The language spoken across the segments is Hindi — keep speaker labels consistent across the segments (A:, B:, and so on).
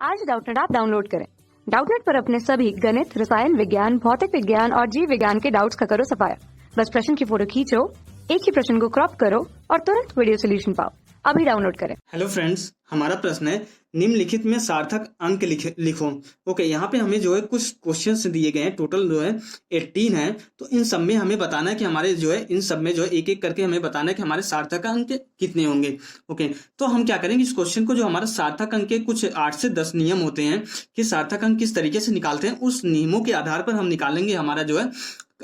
A: आज डाउटनेट ऐप डाउनलोड करें। डाउटनेट पर अपने सभी गणित, रसायन विज्ञान, भौतिक विज्ञान और जीव विज्ञान के डाउट्स का करो सफाया। बस प्रश्न की फोटो खींचो, एक ही प्रश्न को क्रॉप करो और तुरंत वीडियो सोल्यूशन पाओ। अभी डाउनलोड करें।
B: हेलो फ्रेंड्स, हमारा प्रश्न है निम्नलिखित में सार्थक अंक लिखो। ओके, यहाँ पे हमें जो है कुछ क्वेश्चंस दिए गए हैं, टोटल जो है 18 है। तो इन सब में हमें बताना है कि हमारे जो है इन सब में जो है एक एक करके हमें बताना है कि हमारे सार्थक अंक कितने होंगे। ओके, तो हम क्या करेंगे, इस क्वेश्चन को जो हमारा सार्थक अंक के कुछ 8 से 10 नियम होते हैं कि सार्थक अंक किस तरीके से निकालते हैं, उस नियमों के आधार पर हम निकालेंगे हमारा जो है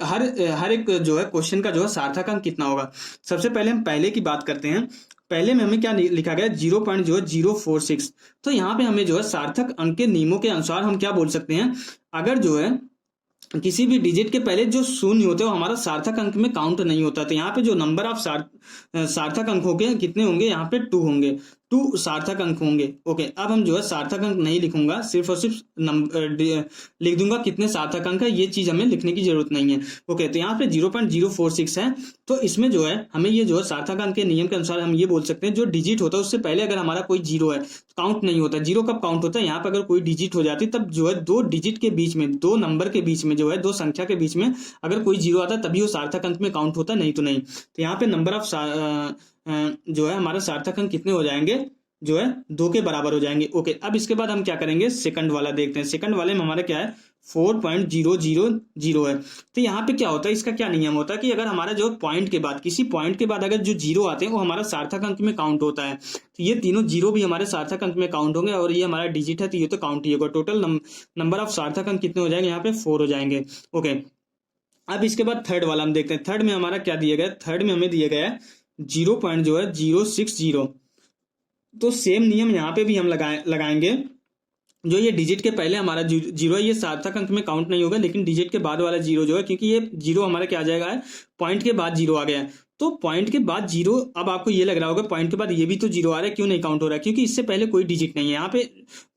B: हर एक जो है क्वेश्चन का जो है सार्थक अंक कितना होगा। सबसे पहले हम पहले की बात करते हैं। पहले में हमें क्या लिखा गया, 0.046। तो यहाँ पे हमें जो है सार्थक अंक के नियमों के अनुसार हम क्या बोल सकते हैं, अगर जो है किसी भी डिजिट के पहले जो शून्य होते हैं वो हमारा सार्थक अंक में काउंट नहीं होता। तो यहाँ पे जो नंबर ऑफ सार्थक अंक होंगे कितने होंगे, यहाँ पे 2 होंगे, 2 सार्थक अंक होंगे। ओके, अब हम जो है सार्थक अंक नहीं लिखूंगा, सिर्फ और सिर्फ लिख दूंगा कितने सार्थक अंक है, ये चीज हमें लिखने की जरूरत नहीं है। ओके, तो यहाँ पे 0.046 है। तो इसमें जो है हमें ये जो है सार्थक अंक के नियम के अनुसार हम ये बोल सकते हैं, जो डिजिट होता है उससे पहले अगर हमारा कोई जीरो है काउंट नहीं होता। जीरो कब काउंट होता है, यहाँ पे अगर कोई डिजिट हो जाती तब जो है दो डिजिट के बीच में, दो नंबर के बीच में जो है, दो संख्या के बीच में अगर कोई जीरो आता है तभी वो सार्थक अंक में काउंट होता है, नहीं तो नहीं। तो यहाँ पे नंबर ऑफ जो है हमारा सार्थक अंक कितने हो जाएंगे, जो है 2 के बराबर हो जाएंगे। ओके, अब इसके बाद हम क्या करेंगे, सेकंड वाला देखते हैं। सेकंड वाले में हमारा क्या है, 4.000 है। तो यहाँ पे क्या होता है, इसका क्या नियम होता है कि अगर हमारा जो पॉइंट के बाद, किसी पॉइंट के बाद अगर जो जीरो आते हैं वो हमारा सार्थक अंक में काउंट होता है। तो ये तीनों जीरो भी हमारे सार्थक अंक में काउंट होंगे और ये हमारा डिजिट है तो ये तो काउंट ही होगा। टोटल नंबर ऑफ सार्थक अंक कितने हो जाएंगे, यहाँ पे 4 हो जाएंगे। ओके, अब इसके बाद थर्ड वाला हम देखते हैं। थर्ड में हमारा क्या दिया गया, थर्ड में हमें दिया गया है 0.060। तो सेम नियम यहाँ पे भी हम लगाएंगे। जो ये डिजिट के पहले हमारा जीरो है ये सार्थक अंक में काउंट नहीं होगा, लेकिन डिजिट के बाद वाला जीरो जो है, क्योंकि ये जीरो हमारा क्या आ जाएगा है, पॉइंट के बाद जीरो आ गया है। तो पॉइंट के बाद जीरो, अब आपको ये लग रहा होगा पॉइंट के बाद ये भी तो जीरो आ रहा है, क्यों नहीं काउंट हो रहा है, क्योंकि इससे पहले कोई डिजिट नहीं है। यहाँ पे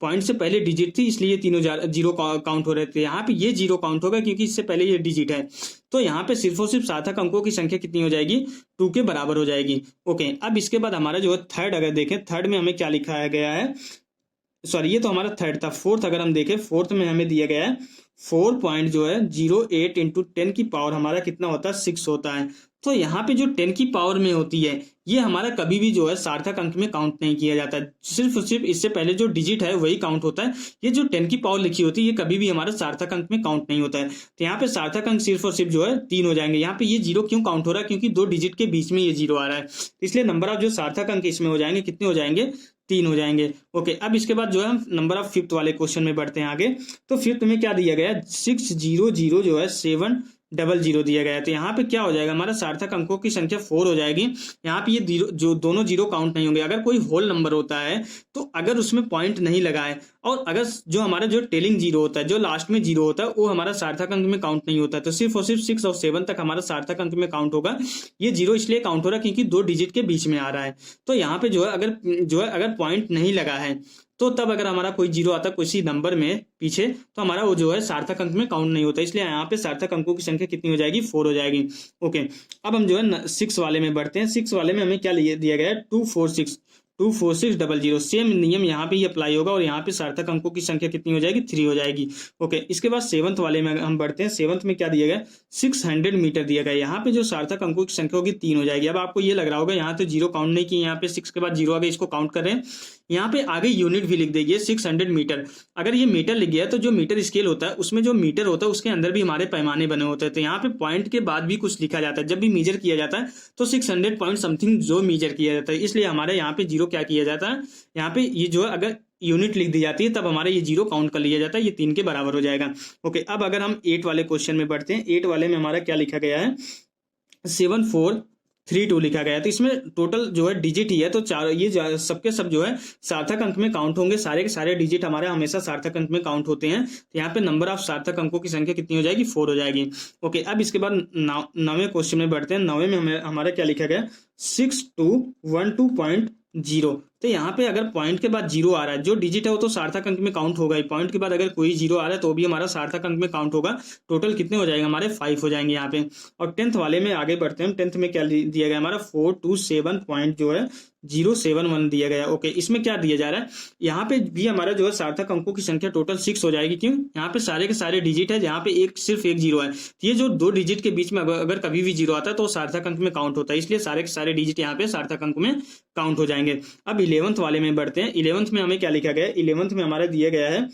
B: पॉइंट से पहले डिजिट थी इसलिए तीनों जीरो काउंट हो रहे थे। यहाँ पे ये जीरो काउंट होगा क्योंकि इससे पहले ये डिजिट है। तो यहाँ पे सिर्फ और सिर्फ सार्थक अंकों की संख्या कितनी हो जाएगी, 2 के बराबर हो जाएगी। ओके, अब इसके बाद हमारा जो है थर्ड, अगर देखें थर्ड में हमें क्या लिखा गया है, सॉरी ये तो हमारा थर्ड था। फोर्थ अगर हम देखें, फोर्थ में हमें दिया गया है 4.08 इंटू 10 की पावर हमारा कितना होता है, 6 होता है। तो यहाँ पे जो 10 की पावर में होती है ये हमारा कभी भी जो है सार्थक अंक में काउंट नहीं किया जाता है। सिर्फ और सिर्फ इससे पहले जो डिजिट है वही काउंट होता है। ये जो 10 की पावर लिखी होती है ये कभी भी हमारा सार्थक अंक में काउंट नहीं होता है। तो यहाँ पे सार्थक अंक सिर्फ और सिर्फ जो है 3 हो जाएंगे। यहाँ पे ये जीरो क्यों काउंट हो रहा है, क्योंकि दो डिजिट के बीच में ये जीरो आ रहा है, इसलिए नंबर ऑफ जो सार्थक अंक इसमें हो जाएंगे, कितने हो जाएंगे, 3 हो जाएंगे। ओके, अब इसके बाद जो है हम नंबर ऑफ फिफ्थ वाले क्वेश्चन में बढ़ते हैं आगे। तो फिफ्थ में क्या दिया गया है, 600 जो है 700 दिया गया है। तो यहाँ पे क्या हो जाएगा, हमारा सार्थक अंकों की संख्या 4 हो जाएगी। यहाँ पे ये जो दोनों जीरो काउंट नहीं होंगे। अगर कोई होल नंबर होता है तो अगर उसमें पॉइंट नहीं लगा है और अगर जो हमारा जो टेलिंग जीरो होता है, जो लास्ट में जीरो होता है, वो हमारा सार्थक अंक में काउंट नहीं होता है। तो सिर्फ और सिर्फ 6 और 7 तक हमारा सार्थक अंक में काउंट होगा। ये जीरो इसलिए काउंट हो रहा है क्योंकि दो डिजिट के बीच में आ रहा है। तो यहाँ पे जो है अगर पॉइंट नहीं लगा है तो तब अगर हमारा कोई जीरो आता है किसी नंबर में पीछे, तो हमारा वो जो है सार्थक अंक में काउंट नहीं होता। इसलिए यहाँ पे सार्थक अंकों की संख्या कितनी हो जाएगी, 4 हो जाएगी। ओके, अब हम जो है 6 वाले में बढ़ते हैं। 6 वाले में हमें क्या दिया गया है, 24600। सेम नियम यहाँ पे ही अप्लाई होगा और यहाँ पे सार्थक अंकों की संख्या कितनी हो जाएगी, 3 हो जाएगी। ओके, इसके बाद 7th वाले में हम बढ़ते हैं। 7th में क्या दिया गया, 600 मीटर दिया गया। यहाँ पे जो सार्थक अंकों की संख्या होगी 3 हो जाएगी। अब आपको ये लग रहा होगा यहाँ तो जीरो काउंट नहीं किया, यहाँ पे 6 के बाद जीरो आ गया, इसको काउंट कर रहे हैं। यहाँ पे आगे यूनिट भी लिख देगी 600 मीटर। अगर ये मीटर लिख गया तो जो मीटर स्केल होता है उसमें जो मीटर होता है उसके अंदर भी हमारे पैमाने बने होते हैं। तो यहाँ पे पॉइंट के बाद भी कुछ लिखा जाता है। जब भी मेजर किया जाता है तो 600 पॉइंट समथिंग जो मेजर किया जाता है, इसलिए हमारे यहाँ पे जीरो क्या किया जाता है, यहाँ पे ये जो है अगर यूनिट लिख दी जाती है तब हमारा ये जीरो काउंट कर लिया जाता है, ये 3 के बराबर हो जाएगा। ओके, अब अगर हम 8 वाले क्वेश्चन में बढ़ते हैं। 8 वाले में हमारा क्या लिखा गया है, 7432 लिखा गया है। तो इसमें टोटल जो है डिजिट ही है, तो चार ये सबके सब जो है सार्थक अंक में काउंट होंगे। सारे के सारे डिजिट हमारे हमेशा सार्थक अंक में काउंट होते हैं। तो यहाँ पे नंबर ऑफ सार्थक अंकों की संख्या कितनी हो जाएगी, 4 हो जाएगी। ओके, अब इसके बाद 9वें क्वेश्चन में बढ़ते हैं। 9वें में हमारा क्या लिखा गया, 6212.0। तो यहाँ पे अगर पॉइंट के बाद जीरो आ रहा है, जो डिजिट है वो तो सार्थक अंक में काउंट होगा ही, पॉइंट के बाद अगर कोई जीरो आ रहा है तो भी हमारा सार्थक अंक में काउंट होगा। टोटल कितने हो जाएंगे हमारे 5 हो जाएंगे यहाँ पे। और 10th वाले में आगे बढ़ते हैं। 10th में क्या दिया गया हमारा 427 पॉइंट जो है 071 दिया गया। ओके, इसमें क्या दिया जा रहा है, यहाँ पे भी हमारा जो है सार्थक अंकों की संख्या टोटल 6 हो जाएगी। क्यों, यहाँ पे सारे के सारे डिजिट है, जहाँ पे सिर्फ एक जीरो है। ये जो दो डिजिट के बीच में अगर कभी भी जीरो आता है तो सार्थक अंक में काउंट होता है, इसलिए सारे के सारे डिजिट यहाँ पे सार्थक अंक में काउंट हो जाएंगे। अब 11th वाले में बढ़ते हैं। 11th में हमें क्या लिखा गया है, 11th में हमारा दिया गया है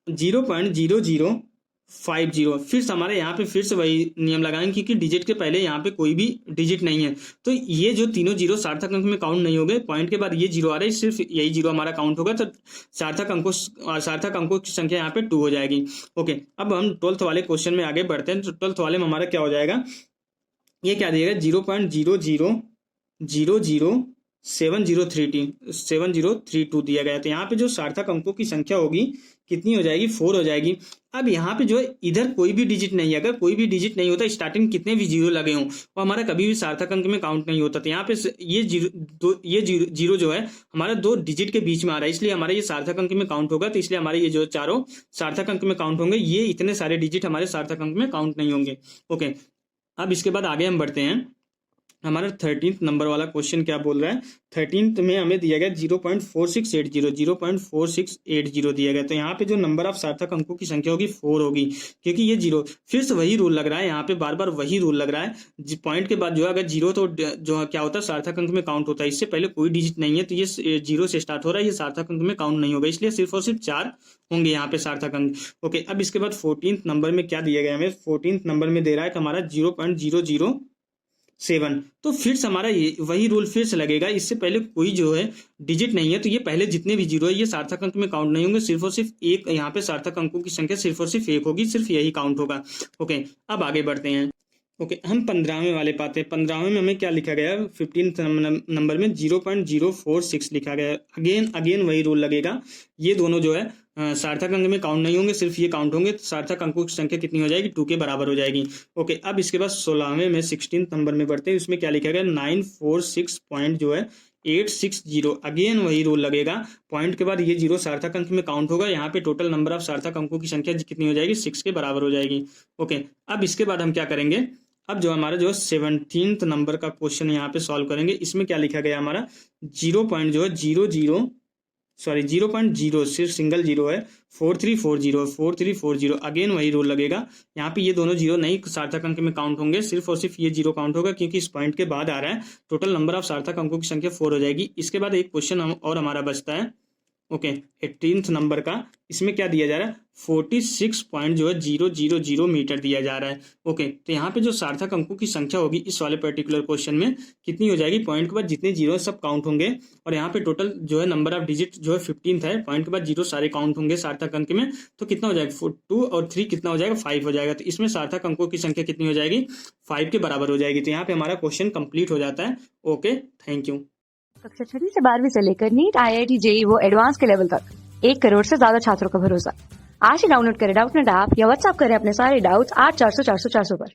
B: 0.0050। फिर से हमारे यहाँ पे फिर से वही नियम लगाएंगे, क्योंकि डिजिट के पहले यहाँ पे कोई भी डिजिट नहीं है, तो ये जो तीनों जीरो सार्थक अंक में काउंट नहीं होंगे। पॉइंट के बाद ये जीरो आ रहा है, सिर्फ यही जीरो हमारा काउंट होगा, तो सार्थक अंकों की संख्या यहाँ पे 2 हो जाएगी। ओके, अब हम 12th वाले क्वेश्चन में आगे बढ़ते हैं। तो 12th वाले में हमारा क्या हो जाएगा, ये क्या दिएगा 0.000732 दिया गया। तो यहाँ पे जो सार्थक अंकों की संख्या होगी कितनी हो जाएगी, 4 हो जाएगी। अब यहाँ पे जो है इधर कोई भी डिजिट नहीं है, अगर कोई भी डिजिट नहीं होता, स्टार्टिंग कितने भी जीरो लगे हों, वो हमारा कभी भी सार्थक अंक में काउंट नहीं होता। तो यहाँ पे ये जीरो जो है हमारा 2 डिजिट के बीच में आ रहा है, इसलिए हमारा ये सार्थक अंक में काउंट होगा। तो इसलिए हमारे ये जो चारों सार्थक अंक में काउंट होंगे, ये इतने सारे डिजिट हमारे सार्थक अंक में काउंट नहीं होंगे। ओके, अब इसके बाद आगे हम बढ़ते हैं। हमारा 13th नंबर वाला क्वेश्चन क्या बोल रहा है, 13th में हमें दिया गया 0.4680 दिया गया। तो यहाँ पे जो नंबर ऑफ सार्थक अंकों की संख्या होगी 4 होगी, क्योंकि ये जीरो, फिर से वही रूल लग रहा है, यहाँ पे बार बार वही रूल लग रहा है। पॉइंट के बाद जो है अगर जीरो तो जो क्या होता है सार्थक अंक में काउंट होता है, इससे पहले कोई डिजिट नहीं है तो ये जीरो से स्टार्ट हो रहा है, ये सार्थक अंक में काउंट नहीं होगा, इसलिए सिर्फ और सिर्फ 4 होंगे यहाँ पे सार्थक अंक। ओके, अब इसके बाद 14th नंबर में क्या दिया गया हमें, 14th नंबर में दे रहा है कि हमारा 0.007। तो फिर से हमारा वही रूल फिर से लगेगा, इससे पहले कोई जो है डिजिट नहीं है, तो ये पहले जितने भी जीरो है ये सार्थक अंक में काउंट नहीं होंगे, सिर्फ और सिर्फ एक, यहाँ पे सार्थक अंकों की संख्या सिर्फ और सिर्फ 1 होगी, सिर्फ यही काउंट होगा। ओके, अब आगे बढ़ते हैं। ओके, हम 15वें वाले पाते हैं। 15वें में हमें क्या लिखा गया, 15th नंबर में 0.046 लिखा गया। अगेन वही रूल लगेगा, ये दोनों जो है सार्थक अंक में काउंट नहीं होंगे, सिर्फ ये काउंट होंगे। तो सार्थक अंकों की संख्या कितनी हो जाएगी, 2 के बराबर हो जाएगी। ओके, अब इसके बाद 16वें में 16th नंबर में बढ़ते हैं। इसमें क्या लिखा गया 946 पॉइंट जो है 860। अगेन वही रूल लगेगा, पॉइंट के बाद ये जीरो सार्थक अंक में काउंट होगा, यहाँ पे टोटल नंबर ऑफ सार्थक अंकों की संख्या कितनी हो जाएगी, 6 के बराबर हो जाएगी। ओके, अब इसके बाद हम क्या करेंगे, अब जो हमारा जो 17th नंबर का क्वेश्चन यहाँ पे सॉल्व करेंगे। इसमें क्या लिखा गया हमारा 0.0 सिर्फ सिंगल जीरो है, 4340। अगेन वही रूल लगेगा, यहाँ पे ये दोनों जीरो नहीं सार्थक अंक में काउंट होंगे, सिर्फ और सिर्फ ये जीरो काउंट होगा, क्योंकि इस पॉइंट के बाद आ रहा है। टोटल नंबर ऑफ सार्थक अंकों की संख्या 4 हो जाएगी। इसके बाद एक क्वेश्चन और हमारा बचता है। ओके, 18th नंबर का, इसमें क्या दिया जा रहा है 46.000 मीटर दिया जा रहा है। ओके, तो यहाँ पे जो सार्थक अंकों की संख्या होगी इस वाले पर्टिकुलर क्वेश्चन में कितनी हो जाएगी, पॉइंट के बाद जितने जीरो सब काउंट होंगे, और यहाँ पे टोटल जो है नंबर ऑफ डिजिट जो है 15th है, पॉइंट के बाद जीरो सारे काउंट होंगे सार्थक अंक में, तो कितना हो जाएगा 2 और 3 कितना हो जाएगा 5 हो जाएगा। तो इसमें सार्थक अंकों की संख्या कितनी हो जाएगी, 5 के बराबर हो जाएगी। तो यहाँ पे हमारा क्वेश्चन कंप्लीट हो जाता है। Okay, thank you.
A: कक्षा 6वीं से 12वीं से लेकर नीट, IIT, JEE वो एडवांस के लेवल तक 1 करोड़ से ज्यादा छात्रों का भरोसा। आज ही डाउनलोड करें डाउटनेट ऐप या व्हाट्सएप करें अपने सारे डाउट्स 8400 400 400 पर।